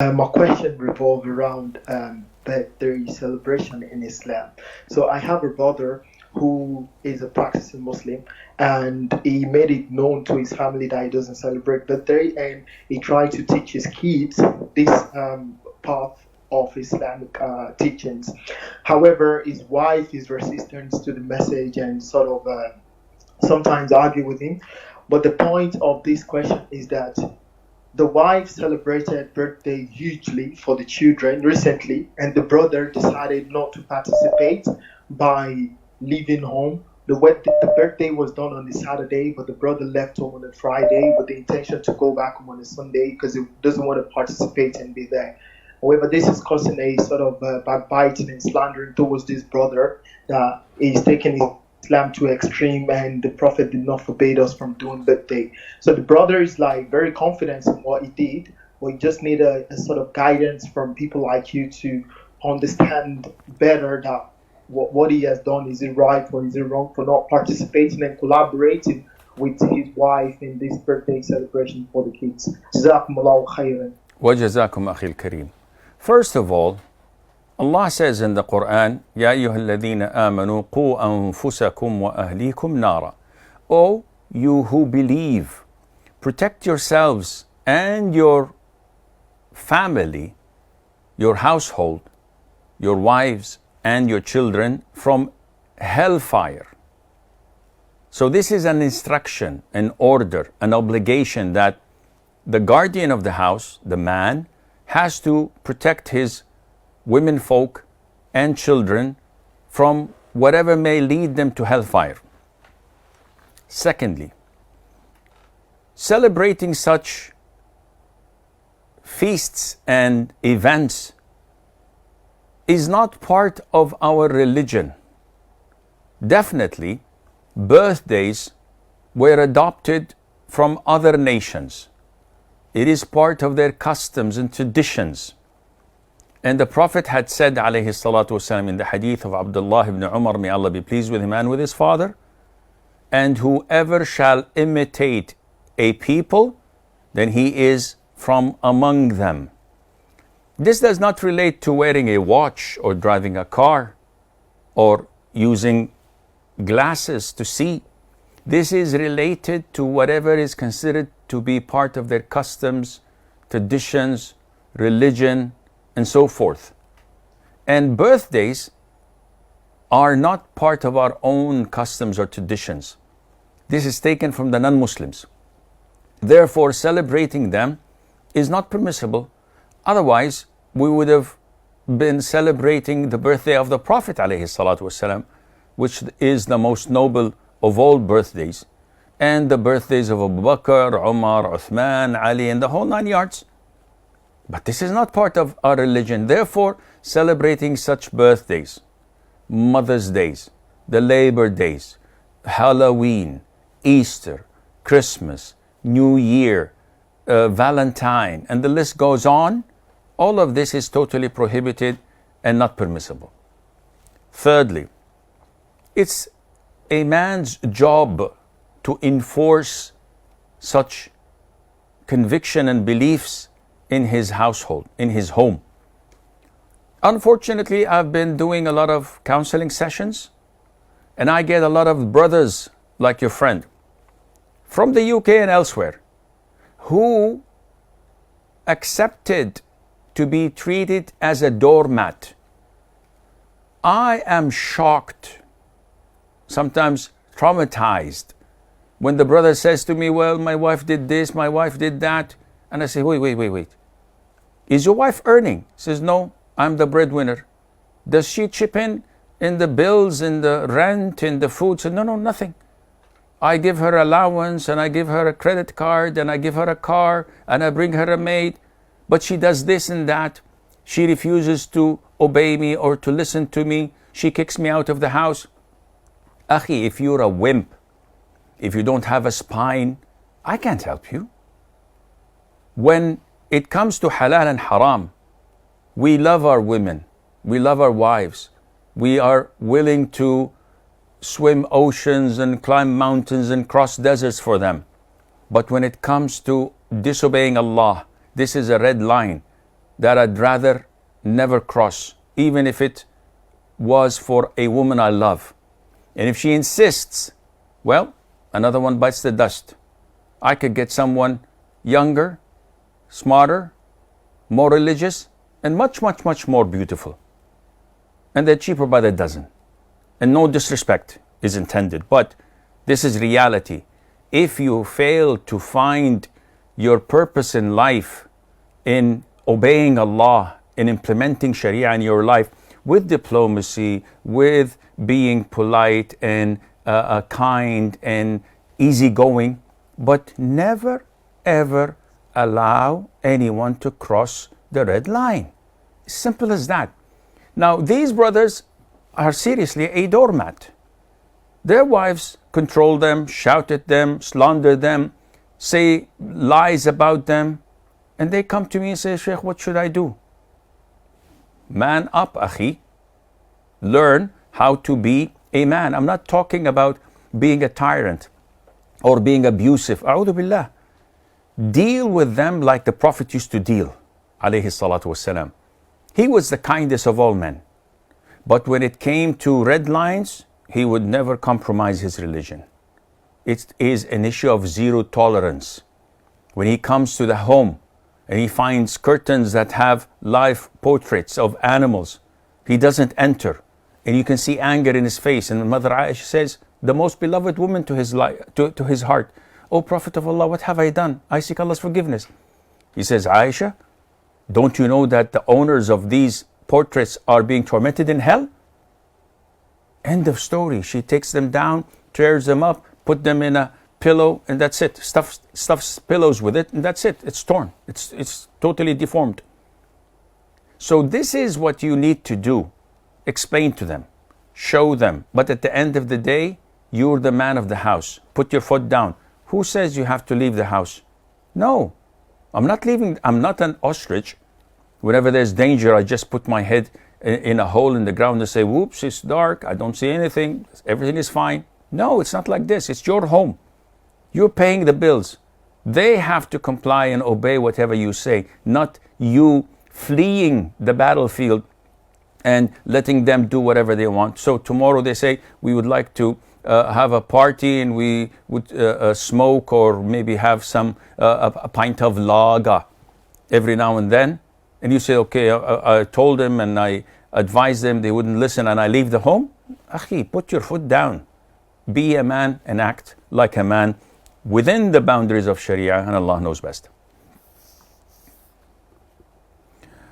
My question revolves around birthday celebration in Islam. So I have a brother who is a practicing Muslim, and he made it known to his family that he doesn't celebrate birthday, and he tried to teach his kids this path of Islamic teachings. However, his wife is resistant to the message and sort of sometimes argue with him. But the point of this question is that the wife celebrated birthday hugely for the children recently, and the brother decided not to participate by leaving home. The birthday was done on a Saturday, but the brother left home on a Friday with the intention to go back home on a Sunday because he doesn't want to participate and be there. However, this is causing a sort of backbiting and slandering towards this brother that is taking Islam to extreme, and the Prophet did not forbid us from doing birthday. So the brother is like very confident in what he did, but he just need a sort of guidance from people like you to understand better that what he has done, is it right or is it wrong for not participating and collaborating with his wife in this birthday celebration for the kids. Jazakumullahu khairan. وَجَزَاكُمْ أَخِي الْكَرِيمِ. First of all, Allah says in the Quran, يَا أَيُّهَا الَّذِينَ آمَنُوا قُوا أَنفُسَكُمْ وَأَهْلِيكُمْ نَارًا. O you who believe, protect yourselves and your family, your household, your wives and your children from hellfire. So this is an instruction, an order, an obligation that the guardian of the house, the man, has to protect his women folk and children from whatever may lead them to hellfire. Secondly, celebrating such feasts and events is not part of our religion. Definitely, birthdays were adopted from other nations. It is part of their customs and traditions. And the Prophet had said, alayhi salatu wasalam, in the hadith of Abdullah ibn Umar, may Allah be pleased with him and with his father, and whoever shall imitate a people, then he is from among them. This does not relate to wearing a watch or driving a car or using glasses to see. This is related to whatever is considered to be part of their customs, traditions, religion, and so forth. And birthdays are not part of our own customs or traditions. This is taken from the non-Muslims. Therefore, celebrating them is not permissible. Otherwise, we would have been celebrating the birthday of the Prophet ﷺ, which is the most noble of all birthdays, and the birthdays of Abu Bakr, Umar, Uthman, Ali, and the whole 9 yards. But this is not part of our religion. Therefore, celebrating such birthdays, Mother's Days, the Labor Days, Halloween, Easter, Christmas, New Year, Valentine, and the list goes on, all of this is totally prohibited and not permissible. Thirdly, it's a man's job to enforce such conviction and beliefs in his household, in his home. Unfortunately, I've been doing a lot of counseling sessions, and I get a lot of brothers like your friend from the UK and elsewhere who accepted to be treated as a doormat. I am shocked, sometimes traumatized, when the brother says to me, well, my wife did this, my wife did that. And I say, wait. Is your wife earning? He says, no, I'm the breadwinner. Does she chip in the bills, in the rent, in the food? So, no, nothing. I give her allowance, and I give her a credit card, and I give her a car, and I bring her a maid. But she does this and that. She refuses to obey me or to listen to me. She kicks me out of the house. Akhi, if you're a wimp, if you don't have a spine, I can't help you. When it comes to halal and haram, we love our women, we love our wives, we are willing to swim oceans and climb mountains and cross deserts for them. But when it comes to disobeying Allah, this is a red line. that I'd rather never cross, even if it was for a woman I love. And if she insists, well, another one bites the dust. I could get someone younger, smarter, more religious, and much, much, much more beautiful. And they're cheaper by the dozen. And no disrespect is intended, but this is reality. If you fail to find your purpose in life in obeying Allah, in implementing Sharia in your life with diplomacy, with being polite and kind and easygoing, but never ever allow anyone to cross the red line. Simple as that. Now, these brothers are seriously a doormat. Their wives control them, shout at them, slander them, say lies about them, and they come to me and say, Sheikh, what should I do? Man up, akhi. Learn how to be a man. I'm not talking about being a tyrant or being abusive. A'udhu billah. Deal with them like the Prophet used to deal, alayhi salatu wasalam. He was the kindest of all men. But when it came to red lines, he would never compromise his religion. It is an issue of zero tolerance. When he comes to the home and he finds curtains that have live portraits of animals, he doesn't enter. And you can see anger in his face. And Mother Aisha says, the most beloved woman to his heart, O Prophet of Allah, what have I done? I seek Allah's forgiveness. He says, Aisha, don't you know that the owners of these portraits are being tormented in hell? End of story. She takes them down, tears them up, put them in a pillow, and that's it. Stuffs pillows with it, and that's it. It's torn. It's totally deformed. So this is what you need to do. Explain to them. Show them. But at the end of the day, you're the man of the house. Put your foot down. Who says you have to leave the house? No. I'm not leaving. I'm not an ostrich. Whenever there's danger, I just put my head in a hole in the ground and say, whoops, it's dark. I don't see anything. Everything is fine. No, it's not like this. It's your home. You're paying the bills. They have to comply and obey whatever you say, not you fleeing the battlefield and letting them do whatever they want. So tomorrow they say, we would like to have a party and we would smoke or maybe have a pint of lager every now and then. And you say, okay, I told them and I advised them, they wouldn't listen, and I leave the home. Akhi, put your foot down. Be a man and act like a man within the boundaries of Sharia, and Allah knows best.